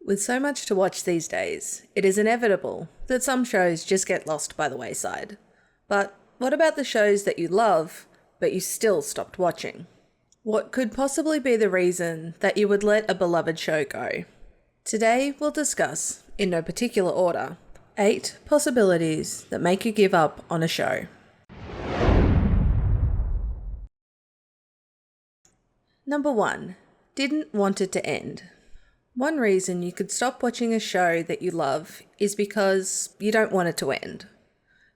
With so much to watch these days, it is inevitable that some shows just get lost by the wayside. But what about the shows that you love, but you still stopped watching? What could possibly be the reason that you would let a beloved show go? Today we'll discuss, in no particular order, 8 possibilities that make you give up on a show. Number 1. Didn't want it to end. One reason you could stop watching a show that you love is because you don't want it to end.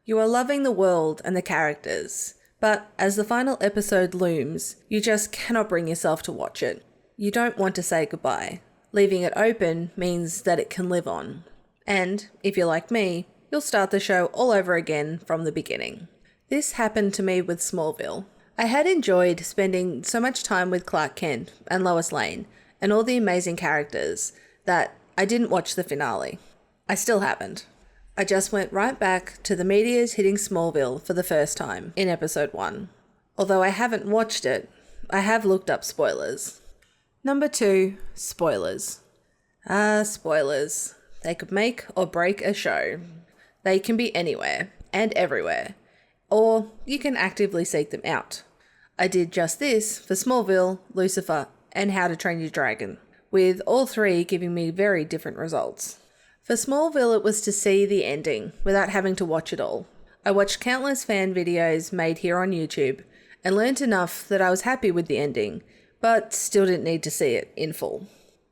You are loving the world and the characters, but as the final episode looms, you just cannot bring yourself to watch it. You don't want to say goodbye. Leaving it open means that it can live on. And, if you're like me, you'll start the show all over again from the beginning. This happened to me with Smallville. I had enjoyed spending so much time with Clark Kent and Lois Lane and all the amazing characters that I didn't watch the finale. I still haven't. I just went right back to the meteors hitting Smallville for the first time in episode 1. Although I haven't watched it, I have looked up spoilers. Number 2, spoilers. Spoilers. They could make or break a show. They can be anywhere and everywhere, or you can actively seek them out. I did just this for Smallville, Lucifer, and How to Train Your Dragon, with all 3 giving me very different results. For Smallville, it was to see the ending without having to watch it all. I watched countless fan videos made here on YouTube and learnt enough that I was happy with the ending, but still didn't need to see it in full.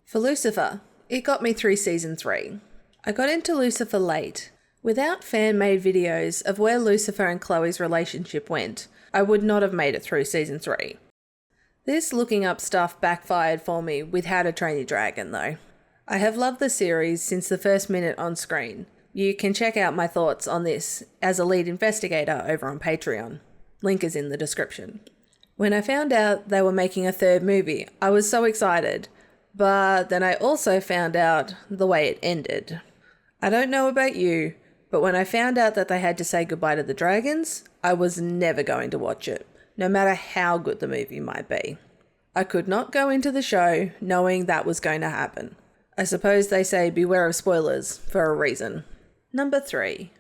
For Lucifer, it got me through season 3. I got into Lucifer late. Without fan-made videos of where Lucifer and Chloe's relationship went, I would not have made it through season 3. This looking up stuff backfired for me with How to Train Your Dragon though. I have loved the series since the first minute on screen. You can check out my thoughts on this as a lead investigator over on Patreon. Link is in the description. When I found out they were making a 3rd movie, I was so excited, but then I also found out the way it ended. I don't know about you, but when I found out that they had to say goodbye to the dragons, I was never going to watch it, no matter how good the movie might be. I could not go into the show knowing that was going to happen. I suppose they say beware of spoilers for a reason. Number 3.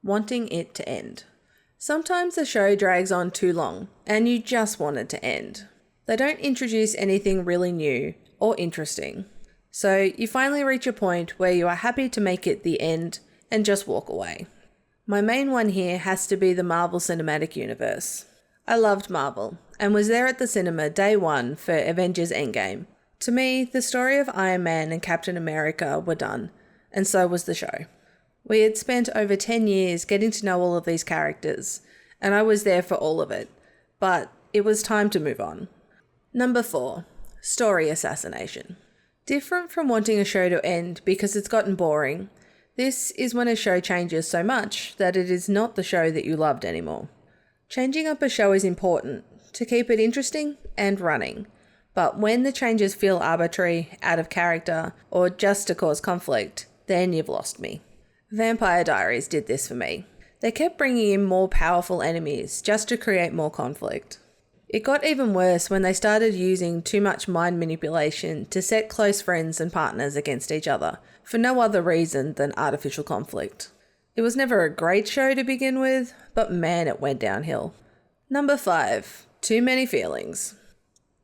Wanting it to end. Sometimes the show drags on too long, and you just want it to end. They don't introduce anything really new or interesting. So you finally reach a point where you are happy to make it the end and just walk away. My main one here has to be the Marvel Cinematic Universe. I loved Marvel and was there at the cinema day 1 for Avengers Endgame. To me, the story of Iron Man and Captain America were done, and so was the show. We had spent over 10 years getting to know all of these characters, and I was there for all of it, but it was time to move on. Number 4. Story assassination. Different from wanting a show to end because it's gotten boring, this is when a show changes so much that it is not the show that you loved anymore. Changing up a show is important to keep it interesting and running, but when the changes feel arbitrary, out of character, or just to cause conflict, then you've lost me. Vampire Diaries did this for me. They kept bringing in more powerful enemies just to create more conflict. It got even worse when they started using too much mind manipulation to set close friends and partners against each other, for no other reason than artificial conflict. It was never a great show to begin with, but man, it went downhill. Number 5. Too many feelings.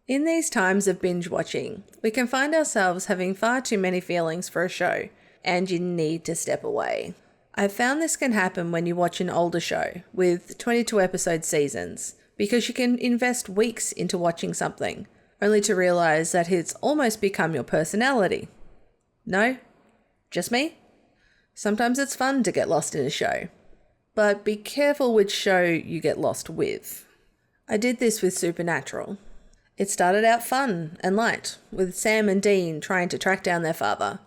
In these times of binge watching, we can find ourselves having far too many feelings for a show, and you need to step away. I've found this can happen when you watch an older show with 22 episode seasons, because you can invest weeks into watching something, only to realize that it's almost become your personality. No? Just me? Sometimes it's fun to get lost in a show, but be careful which show you get lost with. I did this with Supernatural. It started out fun and light, with Sam and Dean trying to track down their father.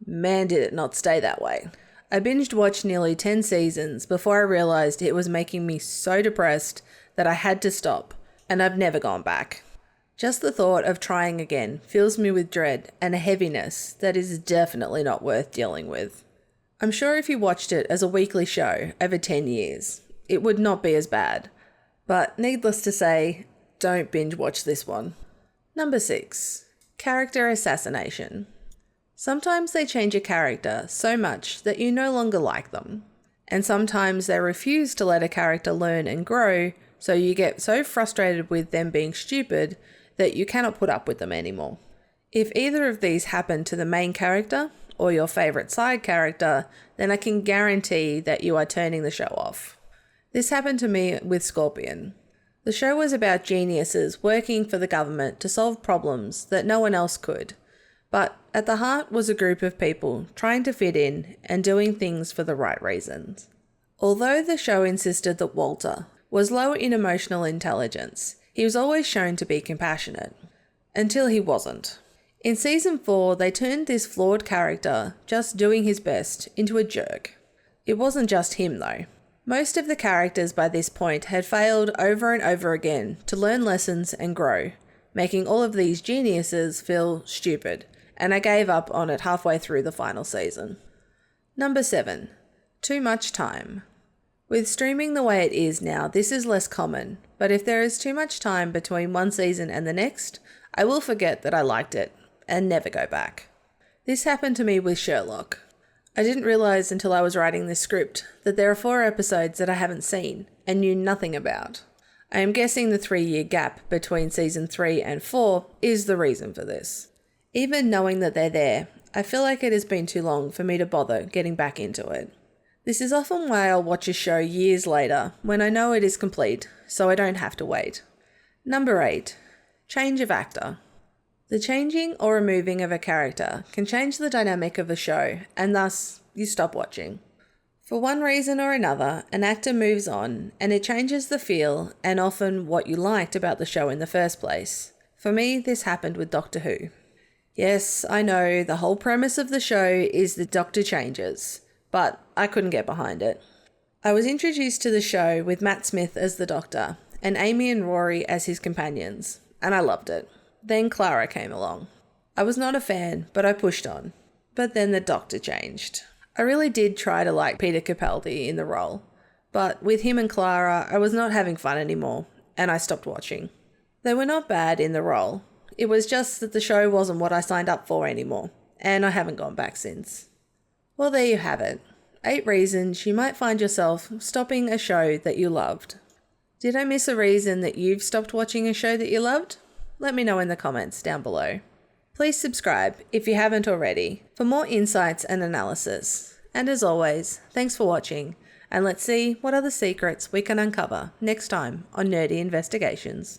Man, did it not stay that way. I binged watched nearly 10 seasons before I realized it was making me so depressed that I had to stop, and I've never gone back. Just the thought of trying again fills me with dread and a heaviness that is definitely not worth dealing with. I'm sure if you watched it as a weekly show over 10 years, it would not be as bad. But needless to say, don't binge watch this one. Number 6. Character assassination. Sometimes they change a character so much that you no longer like them. And sometimes they refuse to let a character learn and grow, so you get so frustrated with them being stupid that you cannot put up with them anymore. If either of these happen to the main character or your favourite side character, then I can guarantee that you are turning the show off. This happened to me with Scorpion. The show was about geniuses working for the government to solve problems that no one else could. But at the heart was a group of people trying to fit in and doing things for the right reasons. Although the show insisted that Walter was low in emotional intelligence, he was always shown to be compassionate. Until he wasn't. In season 4, they turned this flawed character, just doing his best, into a jerk. It wasn't just him though. Most of the characters by this point had failed over and over again to learn lessons and grow, making all of these geniuses feel stupid, and I gave up on it halfway through the final season. Number 7. Too much time. With streaming the way it is now, this is less common, but if there is too much time between one season and the next, I will forget that I liked it and never go back. This happened to me with Sherlock. I didn't realise until I was writing this script that there are 4 episodes that I haven't seen and knew nothing about. I am guessing the 3-year gap between season 3 and 4 is the reason for this. Even knowing that they're there, I feel like it has been too long for me to bother getting back into it. This is often why I'll watch a show years later when I know it is complete, so I don't have to wait. Number 8. Change of actor. The changing or removing of a character can change the dynamic of a show, and thus, you stop watching. For one reason or another, an actor moves on, and it changes the feel and often what you liked about the show in the first place. For me, this happened with Doctor Who. Yes, I know, the whole premise of the show is the Doctor changes, but I couldn't get behind it. I was introduced to the show with Matt Smith as the Doctor, and Amy and Rory as his companions, and I loved it. Then Clara came along. I was not a fan, but I pushed on. But then the Doctor changed. I really did try to like Peter Capaldi in the role, but with him and Clara, I was not having fun anymore, and I stopped watching. They were not bad in the role. It was just that the show wasn't what I signed up for anymore, and I haven't gone back since. Well, there you have it. 8 reasons you might find yourself stopping a show that you loved. Did I miss a reason that you've stopped watching a show that you loved? Let me know in the comments down below. Please subscribe if you haven't already for more insights and analysis. And as always, thanks for watching, and let's see what other secrets we can uncover next time on Nerdy Investigations.